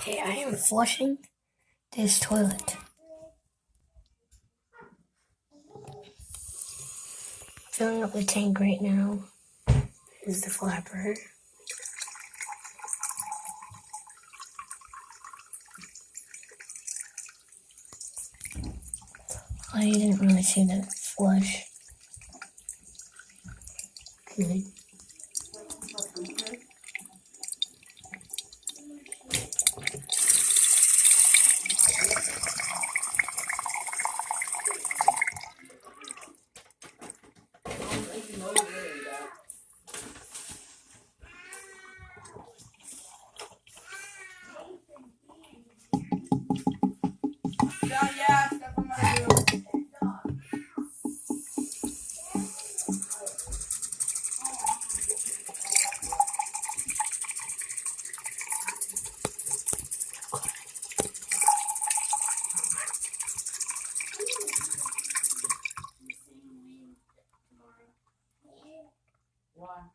Okay, I am flushing this toilet. Filling up the tank right now is the flapper. I didn't really see the flush. Good. Yeah, stuff I'm gonna do. Why?